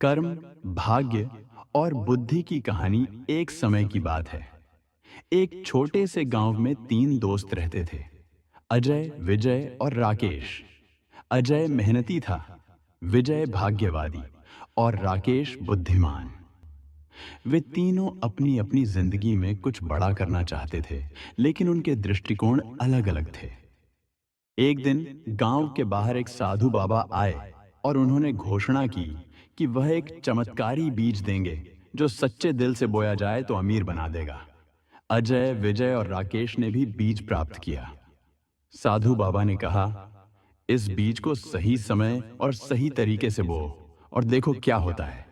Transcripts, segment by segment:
कर्म, भाग्य और बुद्धि की कहानी एक समय की बात है। एक छोटे से गांव में तीन दोस्त रहते थे, अजय, विजय और राकेश। अजय मेहनती था, विजय भाग्यवादी और राकेश बुद्धिमान। वे तीनों अपनी अपनी जिंदगी में कुछ बड़ा करना चाहते थे, लेकिन उनके दृष्टिकोण अलग-अलग थे। एक दिन गांव के बाहर एक साधु बाबा आए और उन्होंने घोषणा की कि वह एक चमत्कारी बीज देंगे जो सच्चे दिल से बोया जाए तो अमीर बना देगा। अजय, विजय और राकेश ने भी बीज प्राप्त किया। साधु बाबा ने कहा, इस बीज को सही समय और सही तरीके से बो और देखो क्या होता है।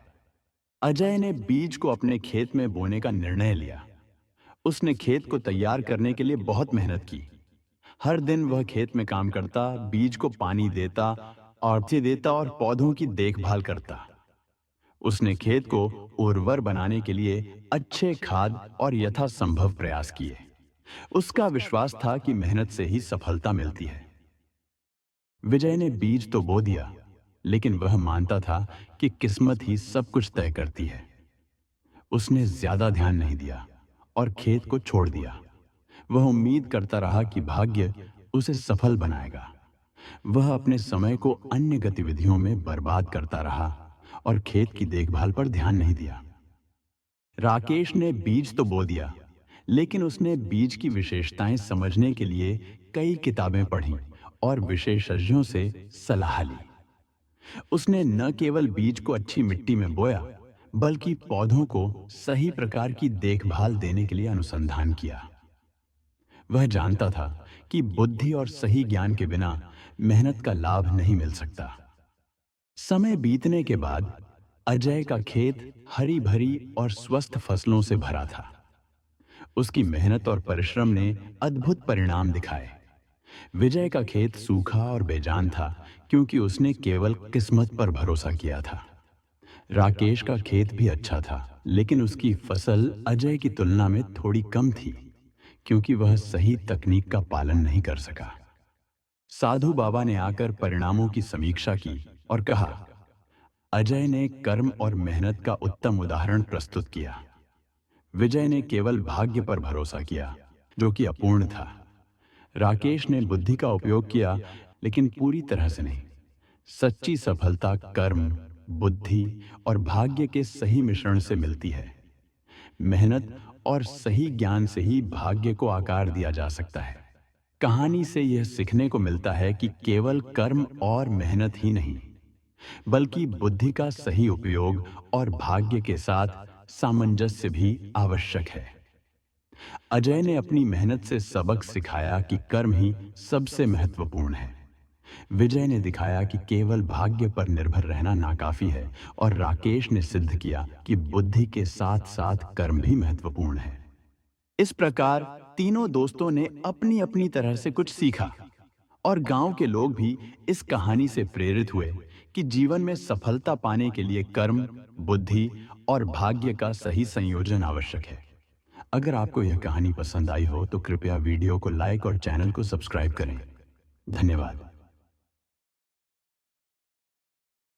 अजय ने बीज को अपने खेत में बोने का निर्णय लिया। उसने खेत को तैयार करने के लिए बहुत मेहनत की। हर दिन वह खेत में काम करता, बीज को पानी देता और पौधों की देखभाल करता। उसने खेत को उर्वर बनाने के लिए अच्छे खाद और यथासंभव प्रयास किए। उसका विश्वास था कि मेहनत से ही सफलता मिलती है। विजय ने बीज तो बो दिया, लेकिन वह मानता था कि किस्मत ही सब कुछ तय करती है। उसने ज्यादा ध्यान नहीं दिया और खेत को छोड़ दिया। वह उम्मीद करता रहा कि भाग्य उसे सफल बनाएगा। वह अपने समय को अन्य गतिविधियों में बर्बाद करता रहा और खेत की देखभाल पर ध्यान नहीं दिया। राकेश ने बीज तो बो दिया, लेकिन उसने बीज की विशेषताएं समझने के लिए कई किताबें पढ़ीं और विशेषज्ञों से सलाह ली। उसने न केवल बीज को अच्छी मिट्टी में बोया, बल्कि पौधों को सही प्रकार की देखभाल देने के लिए अनुसंधान किया। वह जानता था कि बुद्धि और सही ज्ञान के बिना मेहनत का लाभ नहीं मिल सकता। समय बीतने के बाद अजय का खेत हरी भरी और स्वस्थ फसलों से भरा था। उसकी मेहनत और परिश्रम ने अद्भुत परिणाम दिखाए। विजय का खेत सूखा और बेजान था, क्योंकि उसने केवल किस्मत पर भरोसा किया था। राकेश का खेत भी अच्छा था, लेकिन उसकी फसल अजय की तुलना में थोड़ी कम थी, क्योंकि वह सही तकनीक का पालन नहीं कर सका। साधु बाबा ने आकर परिणामों की समीक्षा की और कहा, अजय ने कर्म और मेहनत का उत्तम उदाहरण प्रस्तुत किया। विजय ने केवल भाग्य पर भरोसा किया, जो कि अपूर्ण था। राकेश ने बुद्धि का उपयोग किया, लेकिन पूरी तरह से नहीं। सच्ची सफलता कर्म, बुद्धि और भाग्य के सही मिश्रण से मिलती है। मेहनत और सही ज्ञान से ही भाग्य को आकार दिया जा सकता है। कहानी से यह सीखने को मिलता है कि केवल कर्म और मेहनत ही नहीं, बल्कि बुद्धि का सही उपयोग और भाग्य के साथ सामंजस्य भी आवश्यक है। अजय ने अपनी मेहनत से सबक सिखाया कि कर्म ही सबसे महत्वपूर्ण है। विजय ने दिखाया कि केवल भाग्य पर निर्भर रहना नाकाफी है और राकेश ने सिद्ध किया कि बुद्धि के साथ साथ कर्म भी महत्वपूर्ण है। इस प्रकार तीनों दोस्तों ने अपनी अपनी तरह से कुछ सीखा और गांव के लोग भी इस कहानी से प्रेरित हुए कि जीवन में सफलता पाने के लिए कर्म, बुद्धि और भाग्य का सही संयोजन आवश्यक है। अगर आपको यह कहानी पसंद आई हो तो कृपया वीडियो को लाइक और चैनल को सब्सक्राइब करें। धन्यवाद।